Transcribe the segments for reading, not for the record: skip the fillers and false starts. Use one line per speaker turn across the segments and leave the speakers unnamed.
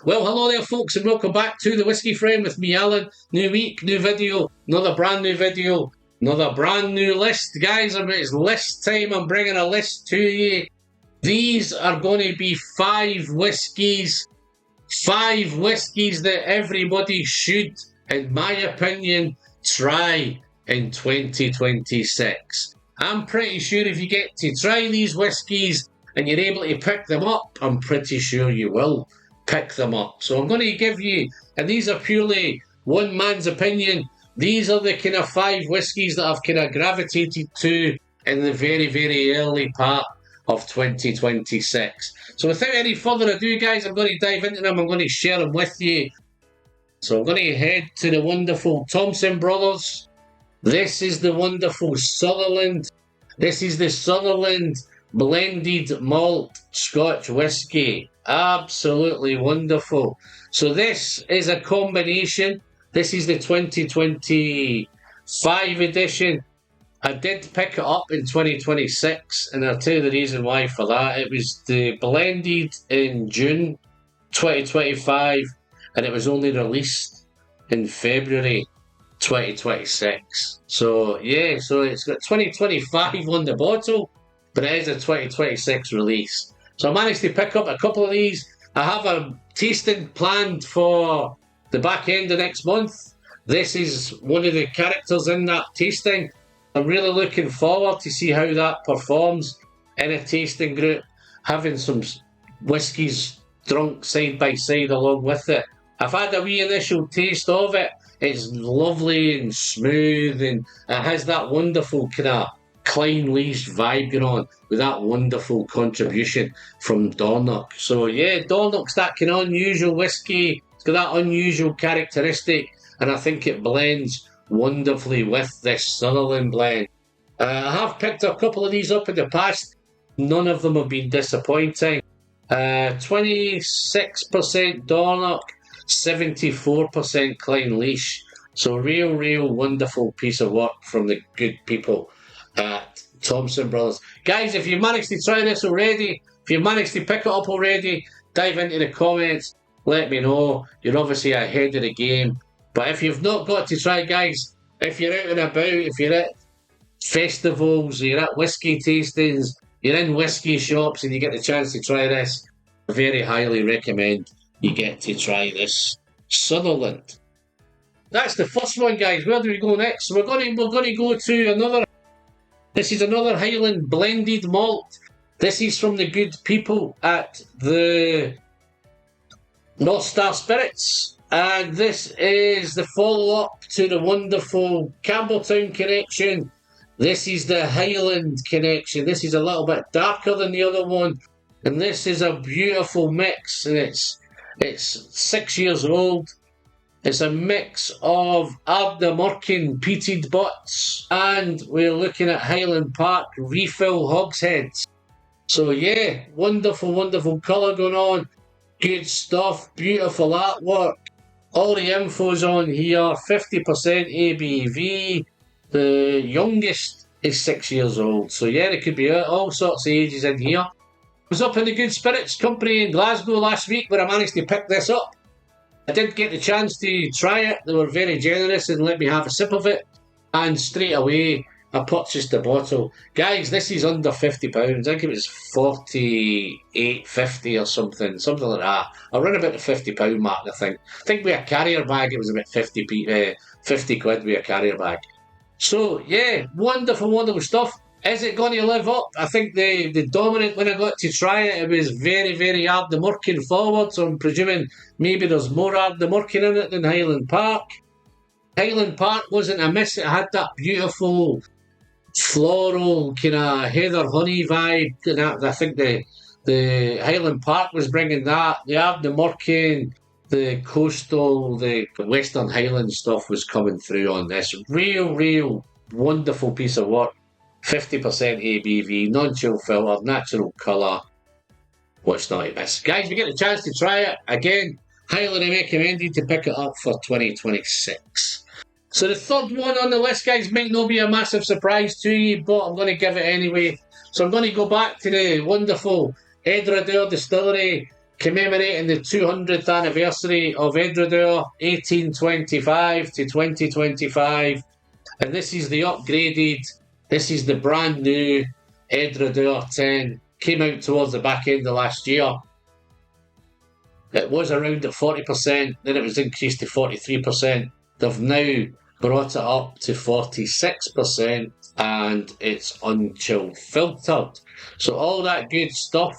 Well, hello there folks and welcome back to the Whiskey Frame with me, Alan. New week, new video, another brand new video, another brand new list. Guys, it's list time. I'm bringing a list to you. These are going to be five whiskies that everybody should, in my opinion, try in 2026. I'm pretty sure if you get to try these whiskies and you're able to pick them up, I'm pretty sure you will pick them up. So I'm going to give you, and these are purely one man's opinion, these are the kind of five whiskies that I've kind of gravitated to in the very, very early part of 2026. So without any further ado, guys, I'm going to dive into them. I'm going to share them with you. So I'm going to head to the wonderful Thompson Brothers. This is the wonderful Sutherland. This is the Sutherland blended malt Scotch whisky. Absolutely wonderful. So this is a combination. This is the 2025 edition. I did pick it up in 2026, and I'll tell you the reason why for that. It was blended in June 2025, and it was only released in February 2026. So yeah, so it's got 2025 on the bottle, but it is a 2026 release. So I managed to pick up a couple of these. I have a tasting planned for the back end of next month. This is one of the characters in that tasting. I'm really looking forward to see how that performs in a tasting group, having some whiskies drunk side by side along with it. I've had a wee initial taste of it. It's lovely and smooth, and it has that wonderful kind of Klein Leash vibe going on with that wonderful contribution from Dornoch. So yeah, Dornoch's that kind of unusual whiskey. It's got that unusual characteristic, and I think it blends wonderfully with this Sutherland blend. I have picked a couple of these up in the past. None of them have been disappointing. 26% Dornoch, 74% Klein Leash. So real wonderful piece of work from the good people at Thompson Brothers. Guys, if you've managed to try this already, if you've managed to pick it up already, dive into the comments, let me know. You're obviously ahead of the game. But if you've not got to try, guys, if you're out and about, if you're at festivals, you're at whiskey tastings, you're in whiskey shops and you get the chance to try this, I very highly recommend you get to try this Sutherland. That's the first one, guys. Where do we go next? So we're going to go to another. This is another Highland blended malt. This is from the good people at the North Star Spirits. And this is the follow-up to the wonderful Campbelltown connection. This is the Highland connection. This is a little bit darker than the other one. And this is a beautiful mix. And it's 6 years old. It's a mix of Ardbeg peated butts, and we're looking at Highland Park refill hogsheads. So yeah, wonderful colour going on. Good stuff, beautiful artwork. All the info's on here. 50% ABV. The youngest is 6 years old. So yeah, there could be all sorts of ages in here. I was up in the Good Spirits Company in Glasgow last week where I managed to pick this up. I did get the chance to try it. They were very generous and let me have a sip of it. And straight away, I purchased the bottle. Guys, this is under £50. I think it was $48.50 or something like that. Around about the £50 mark, I think. I think with a carrier bag, it was about 50 quid with a carrier bag. So, yeah, wonderful stuff. Is it going to live up? I think the dominant, when I got to try it, it was very Ardbeg forward, so I'm presuming maybe there's more Ardbeg in it than Highland Park. Highland Park wasn't amiss. It had that beautiful floral kind of heather honey vibe. And I think the Highland Park was bringing that. The Ardbeg, the coastal, the Western Highland stuff was coming through on this. Real wonderful piece of work. 50% ABV, non-chill filter, natural colour. What's not to miss? Guys, if you get the chance to try it, again, highly recommended to pick it up for 2026. So the third one on the list, guys, might not be a massive surprise to you, but I'm going to give it anyway. So I'm going to go back to the wonderful Edradour distillery. commemorating the 200th anniversary of Edradour, 1825 to 2025. And this is the upgraded, this is the brand new Edradour 10. Came out towards the back end of last year. It was around at 40%, then it was increased to 43%. They've now brought it up to 46%, and it's unchill filtered. So all that good stuff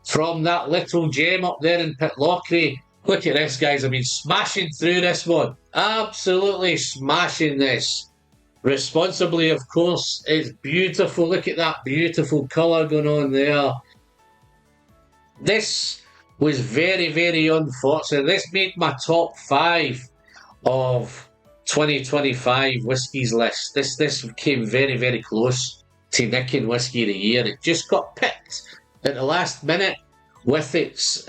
from that little gem up there in Pitlochry. Look at this, guys. I've been smashing through this one. Absolutely smashing this. Responsibly, of course. It's beautiful. Look at that beautiful colour going on there. This was very, very unfortunate. This made my top 5 of 2025 Whiskies List. This came very, very close to nicking Whisky of the Year. It just got picked at the last minute with its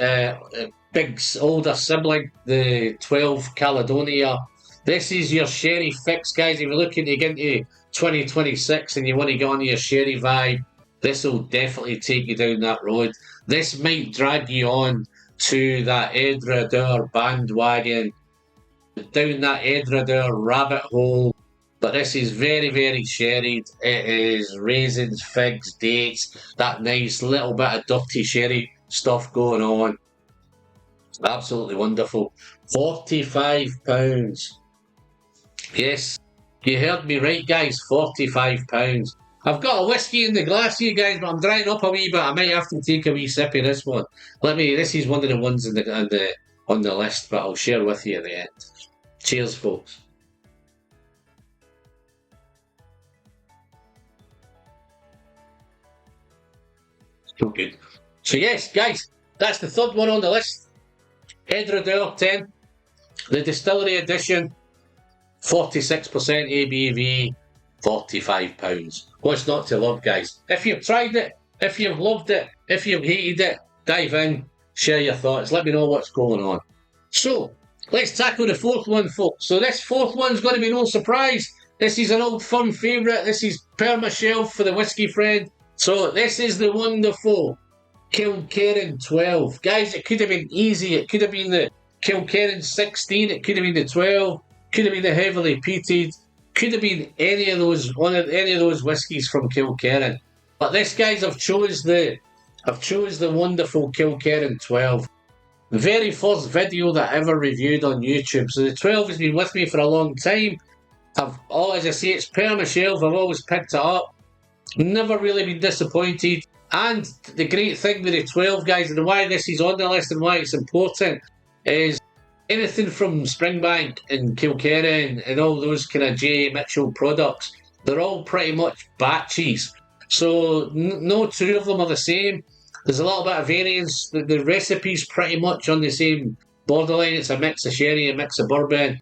big older sibling, the 12 Caledonia. This is your sherry fix, guys. If you're looking to get into 2026 and you want to get on your sherry vibe, this will definitely take you down that road. This might drag you on to that Edradour bandwagon, down that Edradour rabbit hole. But this is very, very sherried. It is raisins, figs, dates, that nice little bit of dirty sherry stuff going on. Absolutely wonderful. £45. Yes, you heard me right, guys. £45. I've got a whiskey in the glass here, guys, but I'm drying up a wee bit. I might have to take a wee sip of this one. This is one of the ones on the list, but I'll share with you at the end. Cheers, folks. So good. So yes, guys, that's the third one on the list. Edradour 10, the distillery edition, 46% ABV, £45. What's not to love, guys? If you've tried it, if you've loved it, if you've hated it, dive in, share your thoughts, let me know what's going on. So, let's tackle the fourth one, folks. So this fourth one's going to be no surprise. This is an old firm favourite. This is Permashelf for the whiskey friend. So this is the wonderful Kilkerran 12. Guys, it could have been easy. It could have been the Kilkerran 16. It could have been the 12. Could have been the heavily peated. Could have been any of those whiskies from Kilkerran. But this, guys, I've chose the wonderful Kilkerran 12. The very first video that I ever reviewed on YouTube. So the 12 has been with me for a long time. As I say, it's Permashelf. I've always picked it up. Never really been disappointed. And the great thing with the 12, guys, and why this is on the list and why it's important, is anything from Springbank and Kilkerran and all those kind of J. Mitchell products, they're all pretty much batches. So no two of them are the same. There's a little bit of variance. The recipe's pretty much on the same borderline. It's a mix of sherry, a mix of bourbon,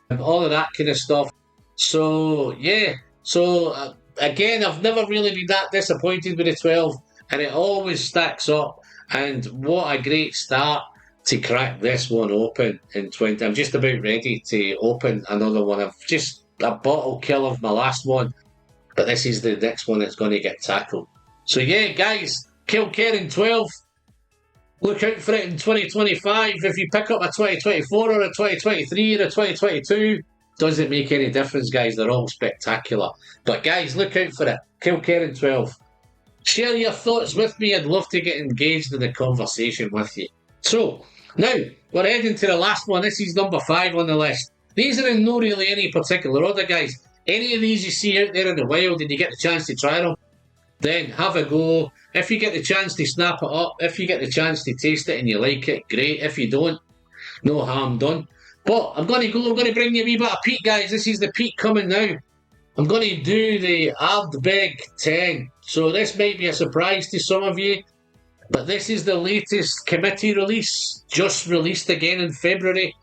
and all of that kind of stuff. So, yeah. So, again, I've never really been that disappointed with the 12, and it always stacks up. And what a great start to crack this one open in 20. I'm just about ready to open another one. I've just a bottle kill of my last one, but this is the next one that's going to get tackled. So, yeah, guys, Kilkerran 12. Look out for it in 2025. If you pick up a 2024 or a 2023 or a 2022, doesn't make any difference, guys. They're all spectacular. But, guys, look out for it. Kilkerran 12. Share your thoughts with me. I'd love to get engaged in the conversation with you. So, now, we're heading to the last one. This is number 5 on the list. These are in no really any particular order, guys. Any of these you see out there in the wild and you get the chance to try them, then have a go. If you get the chance to snap it up, if you get the chance to taste it and you like it, great. If you don't, no harm done. But I'm going to bring you a wee bit of peat, guys. This is the peat coming now. I'm going to do the Ardbeg 10. So this might be a surprise to some of you, but this is the latest committee release, just released again in February.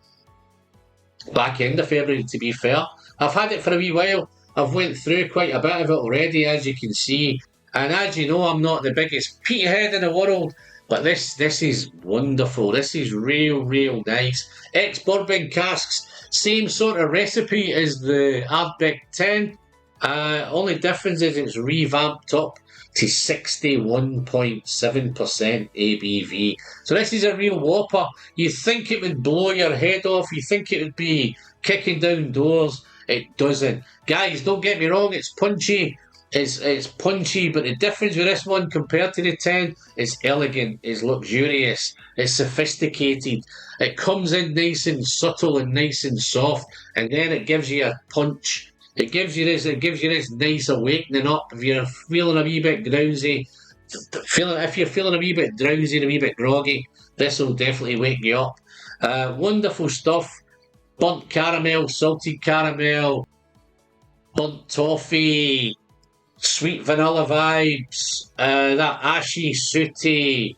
Back end of February, to be fair. I've had it for a wee while. I've went through quite a bit of it already, as you can see. And as you know, I'm not the biggest peat head in the world, but this is wonderful. This is real nice. Ex-bourbon casks, same sort of recipe as the Ardbeg 10. Only difference is it's revamped up to 61.7% ABV. So this is a real whopper. You think it would blow your head off. You think it would be kicking down doors. It doesn't. Guys, don't get me wrong. It's punchy. It's punchy, but the difference with this one compared to the 10 is elegant, it's luxurious, it's sophisticated. It comes in nice and subtle and nice and soft, and then it gives you a punch. It gives you this nice awakening up. If you're feeling a wee bit drowsy, if you're feeling a wee bit drowsy and a wee bit groggy, this will definitely wake you up. Wonderful stuff. Burnt caramel, salted caramel, burnt toffee, sweet vanilla vibes, that ashy, sooty,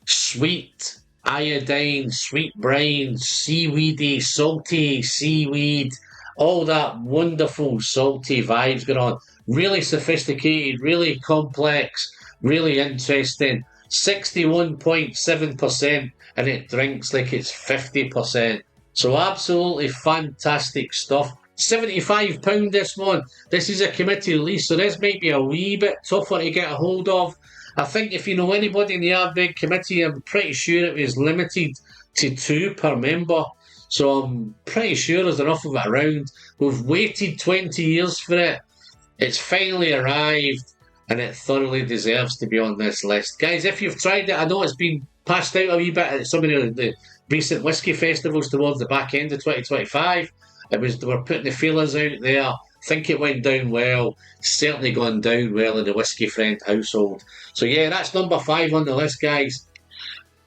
sweet iodine, sweet brine, seaweedy, salty seaweed, all that wonderful salty vibes going on. Really sophisticated, really complex, really interesting. 61.7%, and it drinks like it's 50%. So absolutely fantastic stuff. £75 this one. This is a committee release, so this might be a wee bit tougher to get a hold of. I think if you know anybody in the Ardbeg committee, I'm pretty sure it was limited to 2 per member. So I'm pretty sure there's enough of it around. We've waited 20 years for it. It's finally arrived, and it thoroughly deserves to be on this list. Guys, if you've tried it, I know it's been passed out a wee bit at some of the recent whisky festivals towards the back end of 2025. They were putting the feelers out there. I think it went down well. Certainly gone down well in the Whiskey Friend household. So yeah, that's number 5 on the list, guys.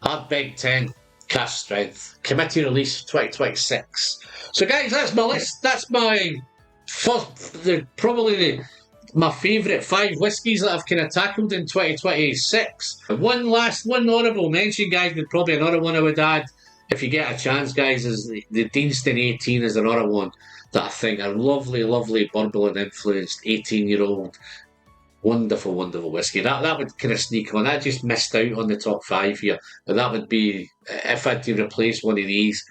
Ardbeg 10, Cask Strength, committee release 2026. So guys, that's my list. That's my my favourite 5 whiskies that I've kind of tackled in 2026. One honourable mention, guys, would probably another one I would add, if you get a chance, guys, is the Deanston 18 is another one that I think a lovely, lovely bourbon influenced 18-year-old wonderful, wonderful whiskey. That would kind of sneak on. That just missed out on the top 5 here. But that would be, if I had to replace one of these,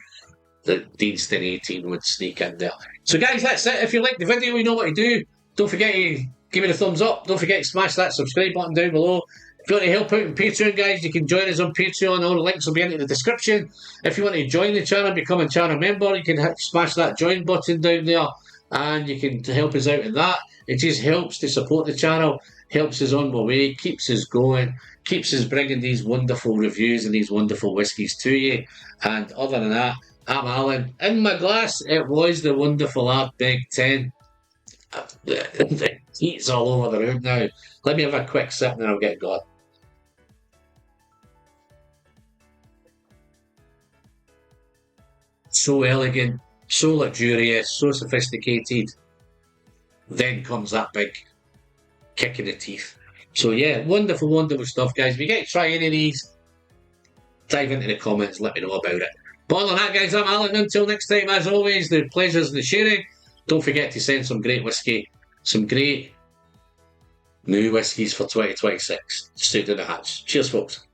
the Deanston 18 would sneak in there. So guys, that's it. If you like the video, you know what to do. Don't forget to give me the thumbs up. Don't forget to smash that subscribe button down below. If you want to help out on Patreon, guys, you can join us on Patreon. All the links will be in the description. If you want to join the channel, become a channel member, you can smash that join button down there, and you can help us out in that. It just helps to support the channel, helps us on the way, keeps us going, keeps us bringing these wonderful reviews and these wonderful whiskies to you. And other than that, I'm Alan. In my glass, it was the wonderful Ardbeg 10. The heat's all over the room now. Let me have a quick sip and then I'll get going. So elegant, so luxurious, so sophisticated. Then comes that big kick in the teeth. So yeah, wonderful, wonderful stuff, guys. If you get to try any of these, dive into the comments, let me know about it. But other than that, guys, I'm Alan. Until next time, as always, the pleasures and the sharing. Don't forget to send some great whiskey, some great new whiskies for 2026 straight in the hatch. Cheers, folks.